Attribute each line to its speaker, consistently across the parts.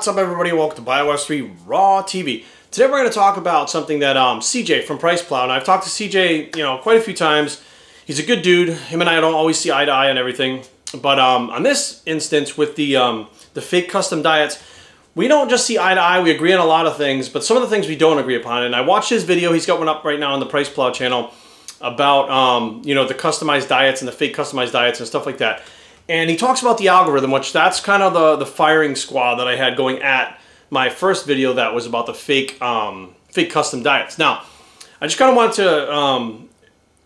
Speaker 1: What's up, everybody? Welcome to BioWars 3 Raw TV. Today we're going to talk about something that CJ from Priceplow, and I've talked to CJ, quite a few times. He's a good dude. Him and I don't always see eye to eye on everything, but on this instance with the fake custom diets, we don't just see eye to eye. We agree on a lot of things, but some of the things we don't agree upon. And I watched his video. He's got one up right now on the Priceplow channel about the customized diets and the fake customized diets and stuff like that. And he talks about the algorithm, which that's kind of the firing squad that I had going at my first video that was about the fake custom diets. Now, I just kind of wanted to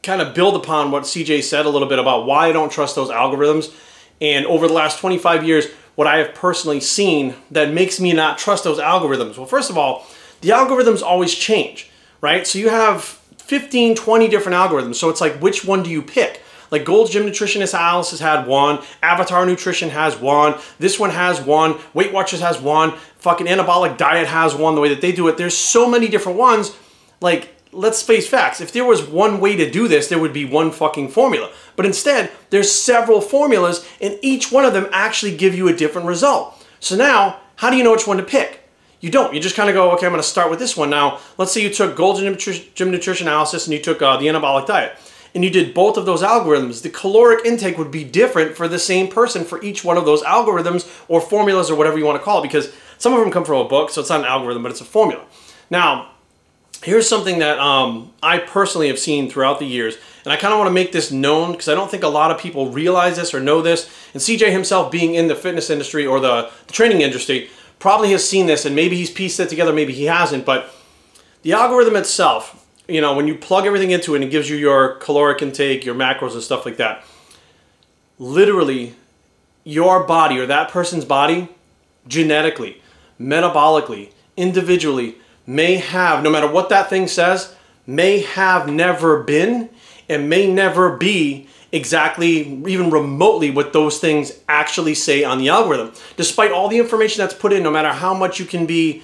Speaker 1: kind of build upon what CJ said a little bit about why I don't trust those algorithms. And over the last 25 years, what I have personally seen that makes me not trust those algorithms. Well, first of all, the algorithms always change, right? So you have 15, 20 different algorithms. So it's like, which one do you pick? Like Gold's Gym Nutritionist Alice has had one, Avatar Nutrition has one, this one has one, Weight Watchers has one, fucking Anabolic Diet has one, the way that they do it. There's so many different ones. Like, let's face facts. If there was one way to do this, there would be one fucking formula. But instead, there's several formulas, and each one of them actually give you a different result. So now, how do you know which one to pick? You don't. You just kind of go, okay, I'm going to start with this one. Now, let's say you took Gold's Gym Nutrition Analysis and you took the Anabolic Diet, and you did both of those algorithms. The caloric intake would be different for the same person for each one of those algorithms or formulas or whatever you want to call it, because some of them come from a book, so it's not an algorithm, but it's a formula. Now, here's something that I personally have seen throughout the years, and I kind of want to make this known because I don't think a lot of people realize this or know this, and CJ himself, being in the fitness industry or the training industry, probably has seen this, and maybe he's pieced it together, maybe he hasn't, but the algorithm itself, when you plug everything into it and it gives you your caloric intake, your macros and stuff like that, literally your body or that person's body, genetically, metabolically, individually, may have, no matter what that thing says, may have never been and may never be exactly, even remotely, what those things actually say on the algorithm. Despite all the information that's put in, no matter how much you can be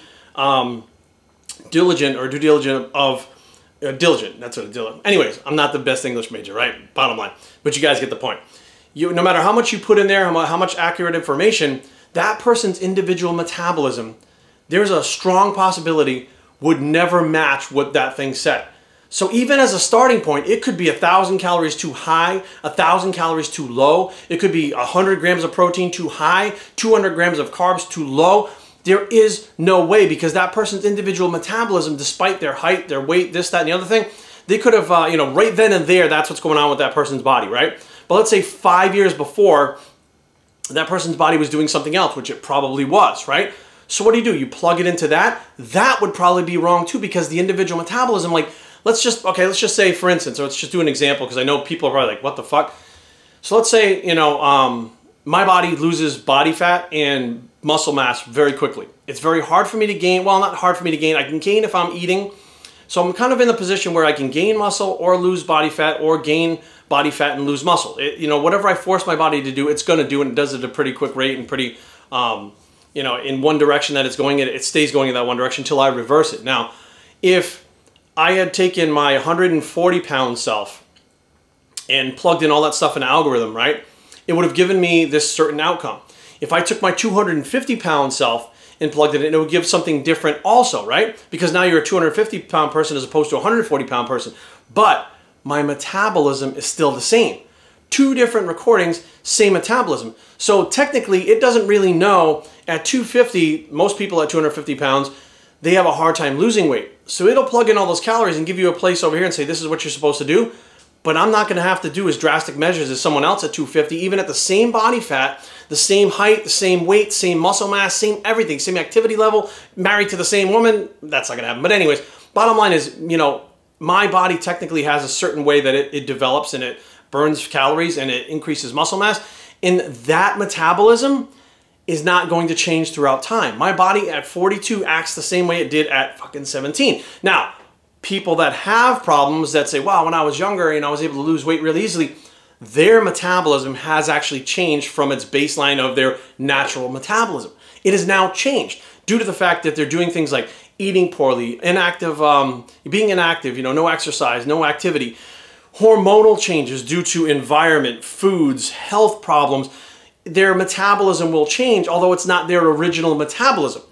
Speaker 1: diligent or due diligent of diligent, that's what diligent. Anyways, I'm not the best English major, right? Bottom line. But you guys get the point. No matter how much you put in there, how much accurate information, that person's individual metabolism, there's a strong possibility would never match what that thing said. So even as a starting point, it could be 1,000 calories too high, 1,000 calories too low. It could be 100 grams of protein too high, 200 grams of carbs too low. There is no way, because that person's individual metabolism, despite their height, their weight, this, that, and the other thing, they could have, right then and there, that's what's going on with that person's body, right? But let's say 5 years before, that person's body was doing something else, which it probably was, right? So what do? You plug it into that? That would probably be wrong too, because the individual metabolism, like, let's just say, for instance, or let's just do an example, because I know people are probably like, what the fuck? So let's say, my body loses body fat and muscle mass very quickly. It's very hard for me to gain. Well, not hard for me to gain. I can gain if I'm eating. So I'm kind of in the position where I can gain muscle or lose body fat, or gain body fat and lose muscle. Whatever I force my body to do, it's going to do, and it does it at a pretty quick rate and pretty, in one direction that it's going in, it stays going in that one direction until I reverse it. Now, if I had taken my 140-pound self and plugged in all that stuff in an algorithm, right, it would have given me this certain outcome. If I took my 250-pound self and plugged it in, it would give something different also, right? Because now you're a 250-pound person as opposed to a 140-pound person. But my metabolism is still the same. Two different recordings, same metabolism. So technically, it doesn't really know at 250, most people at 250 pounds, they have a hard time losing weight. So it'll plug in all those calories and give you a place over here and say, this is what you're supposed to do. But I'm not going to have to do as drastic measures as someone else at 250, even at the same body fat, the same height, the same weight, same muscle mass, same everything, same activity level, married to the same woman. That's not going to happen. But anyways, bottom line is, my body technically has a certain way that it develops, and it burns calories and it increases muscle mass. And that metabolism is not going to change throughout time. My body at 42 acts the same way it did at fucking 17. Now, people that have problems that say, wow, when I was younger, I was able to lose weight really easily, their metabolism has actually changed from its baseline of their natural metabolism. It has now changed due to the fact that they're doing things like eating poorly, inactive, being inactive, no exercise, no activity, hormonal changes due to environment, foods, health problems. their metabolism will change, although it's not their original metabolism.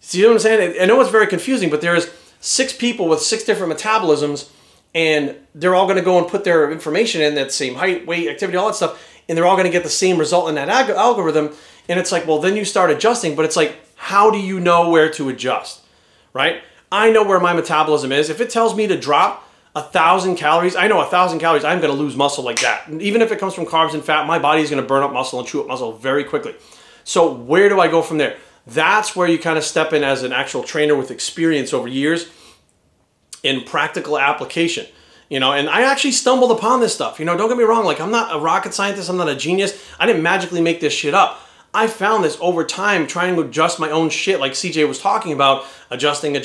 Speaker 1: See what I'm saying? I know it's very confusing, but there's 6 people with 6 different metabolisms, and they're all going to go and put their information in that same height, weight, activity, all that stuff, and they're all going to get the same result in that algorithm. And it's like, well, then you start adjusting, but it's like, how do you know where to adjust, right? I know where my metabolism is. If it tells me to drop 1,000 calories, I know 1,000 calories, I'm going to lose muscle like that. And even if it comes from carbs and fat, my body is going to burn up muscle and chew up muscle very quickly. So where do I go from there? That's where you kind of step in as an actual trainer with experience over years in practical application. You know, and I actually stumbled upon this stuff. You know, don't get me wrong, like I'm not a rocket scientist, I'm not a genius. I didn't magically make this shit up. I found this over time trying to adjust my own shit like CJ was talking about, adjusting. And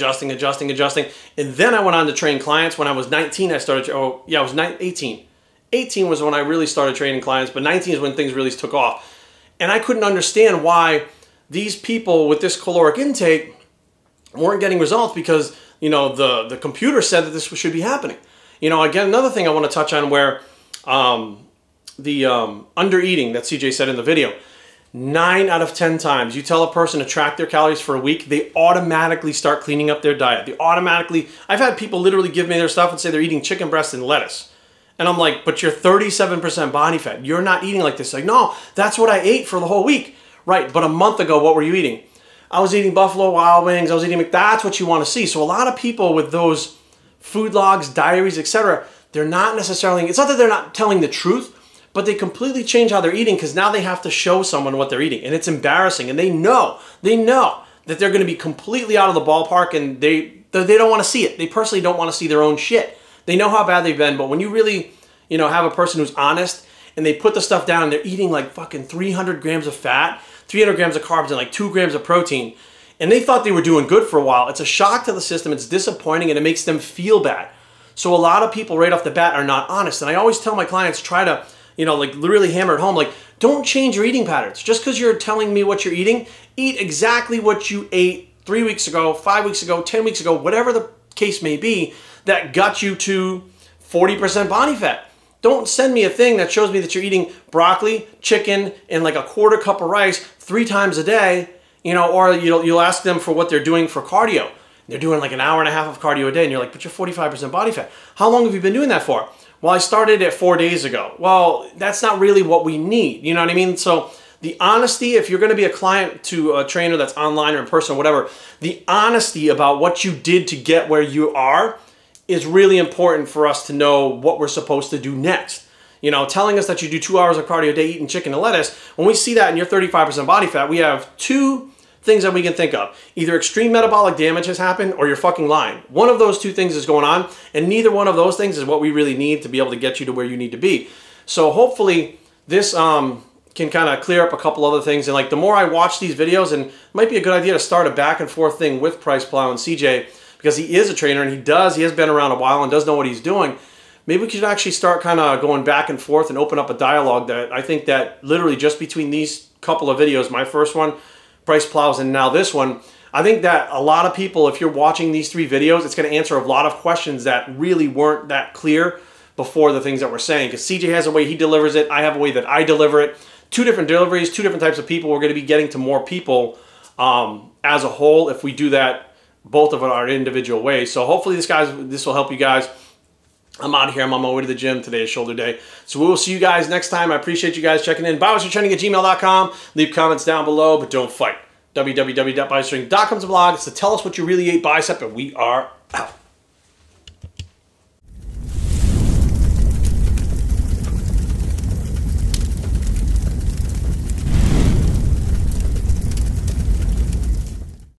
Speaker 1: then I went on to train clients. When I was 19, I started, oh yeah, I was 18. 18 was when I really started training clients, but 19 is when things really took off. And I couldn't understand why these people with this caloric intake weren't getting results because, you know, the computer said that this should be happening. You know, again, another thing I want to touch on where under eating that CJ said in the video, 9 out of 10 times you tell a person to track their calories for a week, they automatically start cleaning up their diet. They automatically, I've had people literally give me their stuff and say they're eating chicken breast and lettuce. And I'm like, but you're 37% body fat. You're not eating like this. Like, no, that's what I ate for the whole week. Right, but a month ago, what were you eating? I was eating Buffalo Wild Wings. I was eating, that's what you want to see. So a lot of people with those food logs, diaries, etc., they're not necessarily, it's not that they're not telling the truth, but they completely change how they're eating because now they have to show someone what they're eating. And it's embarrassing. And they know that they're going to be completely out of the ballpark and they don't want to see it. They personally don't want to see their own shit. They know how bad they've been, but when you really, you know, have a person who's honest and they put the stuff down and they're eating like fucking 300 grams of fat, 300 grams of carbs, and like 2 grams of protein, and they thought they were doing good for a while, it's a shock to the system, it's disappointing, and it makes them feel bad. So a lot of people right off the bat are not honest. And I always tell my clients, try to, you know, like really hammer it home, like, don't change your eating patterns. Just because you're telling me what you're eating, eat exactly what you ate 3 weeks ago, 5 weeks ago, 10 weeks ago, whatever the case may be, that got you to 40% body fat. Don't send me a thing that shows me that you're eating broccoli, chicken, and like a 1/4 cup of rice 3 times a day, you know, or you'll ask them for what they're doing for cardio. They're doing like an hour and a half of cardio a day, and you're like, but you're 45% body fat. How long have you been doing that for? Well, I started it 4 days ago. Well, that's not really what we need. You know what I mean? So the honesty, if you're going to be a client to a trainer that's online or in person or whatever, the honesty about what you did to get where you are is really important for us to know what we're supposed to do next. You know, telling us that you do 2 hours of cardio a day eating chicken and lettuce, when we see that and you're 35% body fat, we have 2 things that we can think of. Either extreme metabolic damage has happened or you're fucking lying. One of those 2 things is going on, and neither one of those things is what we really need to be able to get you to where you need to be. So hopefully this can kind of clear up a couple other things. And like the more I watch these videos, and it might be a good idea to start a back and forth thing with Priceplow and CJ, because he is a trainer and he has been around a while and does know what he's doing. Maybe we could actually start kind of going back and forth and open up a dialogue that I think that literally just between these couple of videos, my first one, Priceplow's, and now this one, I think that a lot of people, if you're watching these 3 videos, it's going to answer a lot of questions that really weren't that clear before the things that we're saying. Because CJ has a way he delivers it, I have a way that I deliver it. 2 different deliveries, 2 different types of people. We're going to be getting to more people as a whole if we do that, both of our individual ways. So hopefully this will help you guys. I'm out of here. I'm on my way to the gym. Today is shoulder day. So we will see you guys next time. I appreciate you guys checking in. biceps@gmail.com. Leave comments down below, but don't fight. www.bicepstraining.com is a blog. It's to tell us what you really ate, bicep, and we are